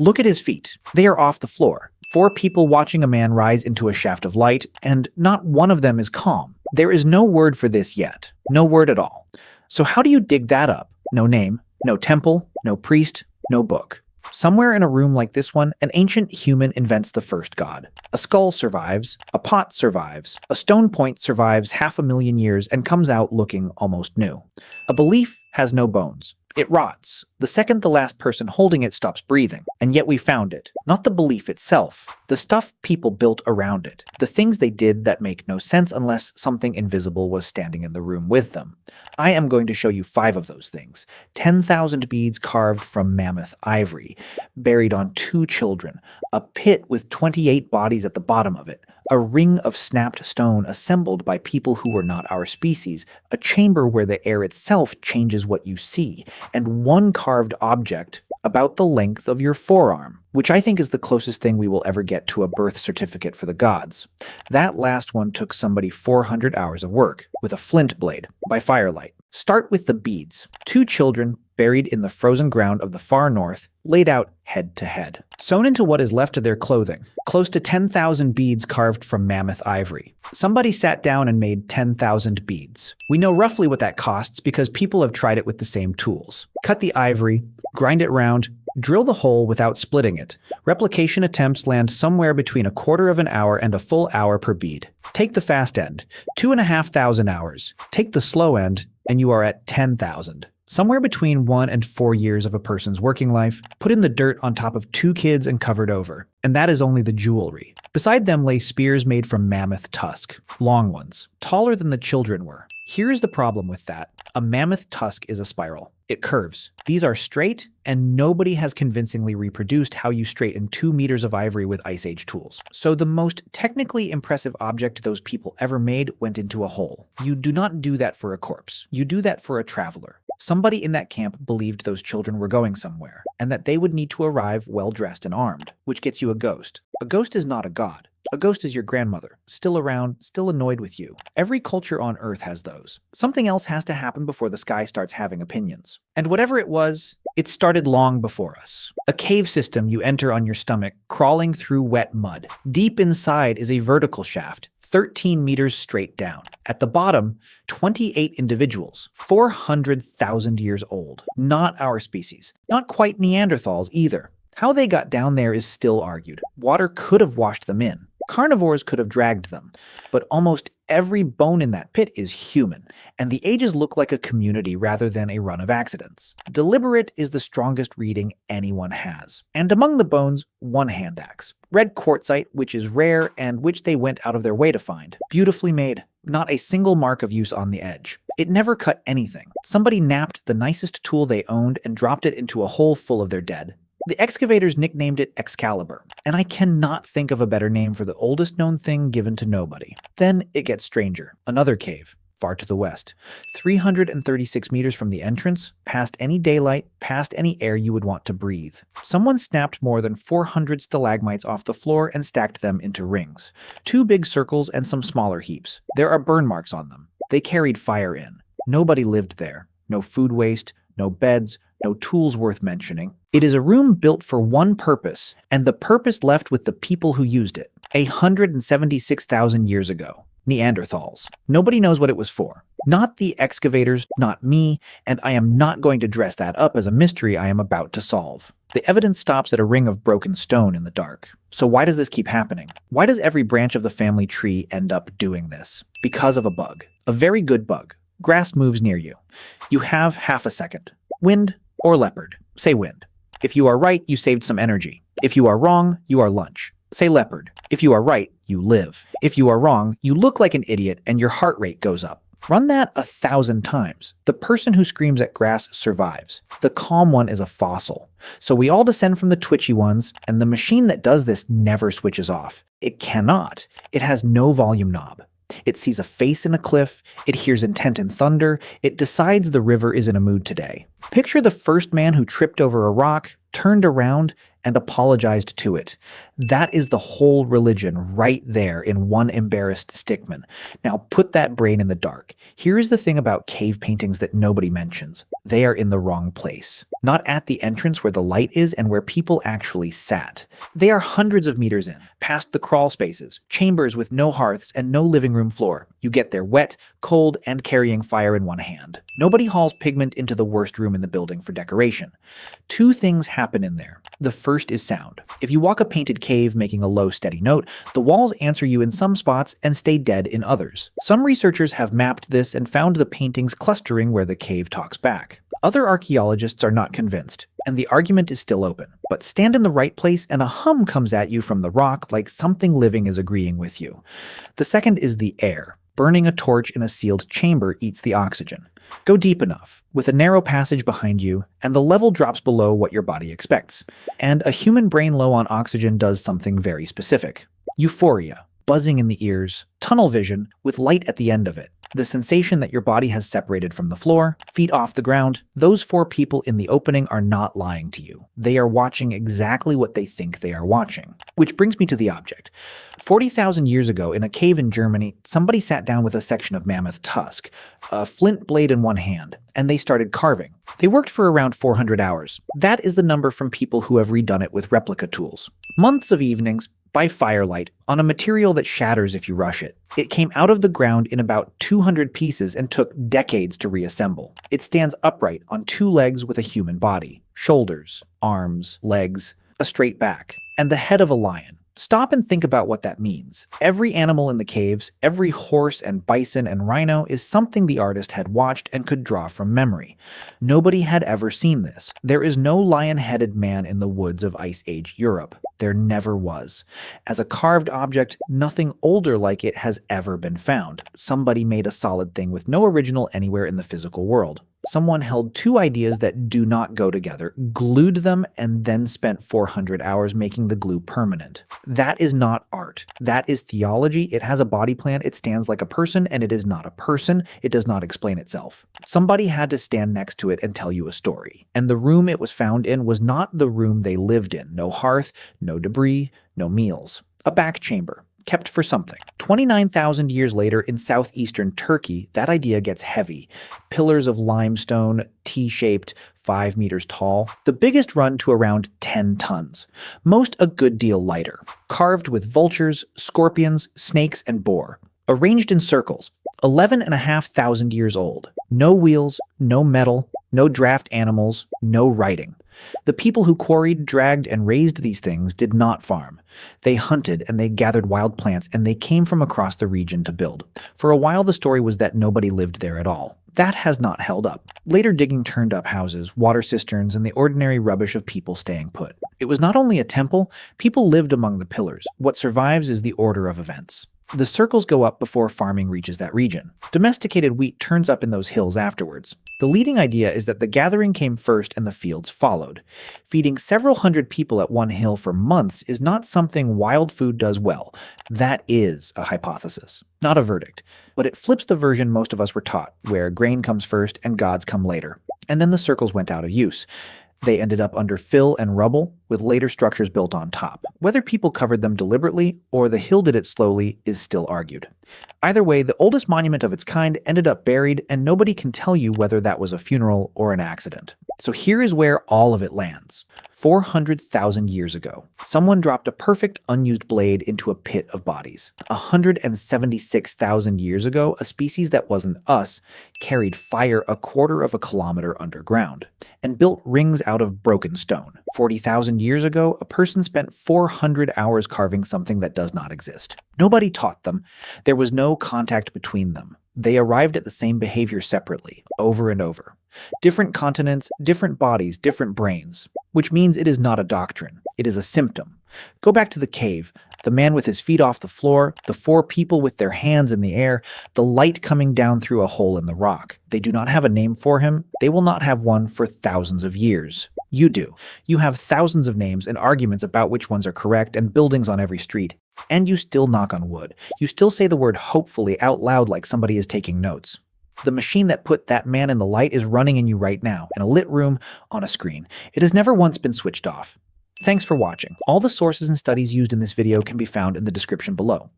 Look at his feet. They are off the floor. 4 people watching a man rise into a shaft of light, and not one of them is calm. There is no word for this yet. No word at all. So how do you dig that up? No name, no temple, no priest, no book. Somewhere in a room like this one, an ancient human invents the first god. A skull survives, a pot survives, a stone point survives 500,000 years and comes out looking almost new. A belief has no bones. It rots. The second the last person holding it stops breathing. And yet we found it. Not the belief itself. The stuff people built around it. The things they did that make no sense unless something invisible was standing in the room with them. I am going to show you 5 of those things. 10,000 beads carved from mammoth ivory, buried on 2 children, a pit with 28 bodies at the bottom of it, a ring of snapped stone assembled by people who were not our species, a chamber where the air itself changes what you see, and 1 carved object about the length of your forearm, which I think is the closest thing we will ever get to a birth certificate for the gods. That last one took somebody 400 hours of work, with a flint blade, by firelight. Start with the beads. 2 children buried in the frozen ground of the far north, laid out head to head. Sewn into what is left of their clothing. Close to 10,000 beads carved from mammoth ivory. Somebody sat down and made 10,000 beads. We know roughly what that costs because people have tried it with the same tools. Cut the ivory, grind it round, drill the hole without splitting it. Replication attempts land somewhere between a quarter of an hour and a full hour per bead. Take the fast end, 2,500 hours. Take the slow end, and you are at 10,000. Somewhere between 1 and 4 years of a person's working life, put in the dirt on top of 2 kids and covered over. And that is only the jewelry. Beside them lay spears made from mammoth tusk. Long ones. Taller than the children were. Here's the problem with that. A mammoth tusk is a spiral. It curves. These are straight, and nobody has convincingly reproduced how you straighten 2 meters of ivory with Ice Age tools. So the most technically impressive object those people ever made went into a hole. You do not do that for a corpse. You do that for a traveler. Somebody in that camp believed those children were going somewhere, and that they would need to arrive well-dressed and armed, which gets you a ghost. A ghost is not a god. A ghost is your grandmother, still around, still annoyed with you. Every culture on Earth has those. Something else has to happen before the sky starts having opinions. And whatever it was, it started long before us. A cave system you enter on your stomach, crawling through wet mud. Deep inside is a vertical shaft, 13 meters straight down. At the bottom, 28 individuals, 400,000 years old. Not our species. Not quite Neanderthals either. How they got down there is still argued. Water could have washed them in. Carnivores could have dragged them. But almost every bone in that pit is human, and the ages look like a community rather than a run of accidents. Deliberate is the strongest reading anyone has. And among the bones, 1 hand axe. Red quartzite, which is rare and which they went out of their way to find. Beautifully made. Not a single mark of use on the edge. It never cut anything. Somebody napped the nicest tool they owned and dropped it into a hole full of their dead. The excavators nicknamed it Excalibur, and I cannot think of a better name for the oldest known thing given to nobody. Then it gets stranger. Another cave, far to the west. 336 meters from the entrance, past any daylight, past any air you would want to breathe. Someone snapped more than 400 stalagmites off the floor and stacked them into rings. 2 big circles and some smaller heaps. There are burn marks on them. They carried fire in. Nobody lived there. No food waste, no beds, no tools worth mentioning. It is a room built for one purpose, and the purpose left with the people who used it. 176,000 years ago. Neanderthals. Nobody knows what it was for. Not the excavators, not me, and I am not going to dress that up as a mystery I am about to solve. The evidence stops at a ring of broken stone in the dark. So why does this keep happening? Why does every branch of the family tree end up doing this? Because of a bug. A very good bug. Grass moves near you. You have half a second. Wind or leopard? Say wind. If you are right, you saved some energy. If you are wrong, you are lunch. Say leopard. If you are right, you live. If you are wrong, you look like an idiot and your heart rate goes up. Run that 1,000 times. The person who screams at grass survives. The calm one is a fossil. So we all descend from the twitchy ones, and the machine that does this never switches off. It cannot. It has no volume knob. It sees a face in a cliff, it hears intent in thunder, it decides the river is in a mood today. Picture the first man who tripped over a rock, turned around, and apologized to it. That is the whole religion right there in one embarrassed stickman. Now put that brain in the dark. Here is the thing about cave paintings that nobody mentions. They are in the wrong place. Not at the entrance where the light is and where people actually sat. They are hundreds of meters in, past the crawl spaces, chambers with no hearths and no living room floor. You get there wet, cold, and carrying fire in one hand. Nobody hauls pigment into the worst room in the building for decoration. Two things happen in there. The first is sound. If you walk a painted cave making a low, steady note, the walls answer you in some spots and stay dead in others. Some researchers have mapped this and found the paintings clustering where the cave talks back. Other archaeologists are not convinced, and the argument is still open. But stand in the right place and a hum comes at you from the rock like something living is agreeing with you. The second is the air. Burning a torch in a sealed chamber eats the oxygen. Go deep enough, with a narrow passage behind you, and the level drops below what your body expects. And a human brain low on oxygen does something very specific. Euphoria, buzzing in the ears, tunnel vision, with light at the end of it. The sensation that your body has separated from the floor, feet off the ground. Those four people in the opening are not lying to you. They are watching exactly what they think they are watching. Which brings me to the object. 40,000 years ago, in a cave in Germany, somebody sat down with a section of mammoth tusk, a flint blade in one hand, and they started carving. They worked for around 400 hours. That is the number from people who have redone it with replica tools. Months of evenings, by firelight, on a material that shatters if you rush it. It came out of the ground in about 200 pieces and took decades to reassemble. It stands upright on two legs with a human body, shoulders, arms, legs, a straight back, and the head of a lion. Stop and think about what that means. Every animal in the caves, every horse and bison and rhino is something the artist had watched and could draw from memory. Nobody had ever seen this. There is no lion-headed man in the woods of Ice Age Europe. There never was. As a carved object, nothing older like it has ever been found. Somebody made a solid thing with no original anywhere in the physical world. Someone held two ideas that do not go together, glued them, and then spent 400 hours making the glue permanent. That is not art. That is theology. It has a body plan, it stands like a person, and it is not a person. It does not explain itself. Somebody had to stand next to it and tell you a story. And the room it was found in was not the room they lived in. No hearth, no debris, no meals. A back chamber. Kept for something. 29,000 years later in southeastern Turkey, that idea gets heavy. Pillars of limestone, T-shaped, 5 meters tall. The biggest run to around 10 tons. Most a good deal lighter. Carved with vultures, scorpions, snakes, and boar. Arranged in circles. 11,500 years old. No wheels, no metal, no draft animals, no writing. The people who quarried, dragged, and raised these things did not farm. They hunted and they gathered wild plants and they came from across the region to build. For a while the story was that nobody lived there at all. That has not held up. Later digging turned up houses, water cisterns, and the ordinary rubbish of people staying put. It was not only a temple, people lived among the pillars. What survives is the order of events. The circles go up before farming reaches that region. Domesticated wheat turns up in those hills afterwards. The leading idea is that the gathering came first and the fields followed. Feeding several hundred people at one hill for months is not something wild food does well. That is a hypothesis, not a verdict. But it flips the version most of us were taught, where grain comes first and gods come later. And then the circles went out of use. They ended up under fill and rubble, with later structures built on top. Whether people covered them deliberately or the hill did it slowly is still argued. Either way, the oldest monument of its kind ended up buried, and nobody can tell you whether that was a funeral or an accident. So here is where all of it lands. 400,000 years ago, someone dropped a perfect unused blade into a pit of bodies. 176,000 years ago, a species that wasn't us carried fire a quarter of a kilometer underground and built rings out of broken stone. 40,000 years ago, a person spent 400 hours carving something that does not exist. Nobody taught them. There was no contact between them. They arrived at the same behavior separately, over and over. Different continents, different bodies, different brains. Which means it is not a doctrine. It is a symptom. Go back to the cave. The man with his feet off the floor, the four people with their hands in the air, the light coming down through a hole in the rock. They do not have a name for him. They will not have one for thousands of years. You do. You have thousands of names and arguments about which ones are correct and buildings on every street. And you still knock on wood. You still say the word hopefully out loud like somebody is taking notes. The machine that put that man in the light is running in you right now, in a lit room, on a screen. It has never once been switched off. Thanks for watching. All the sources and studies used in this video can be found in the description below.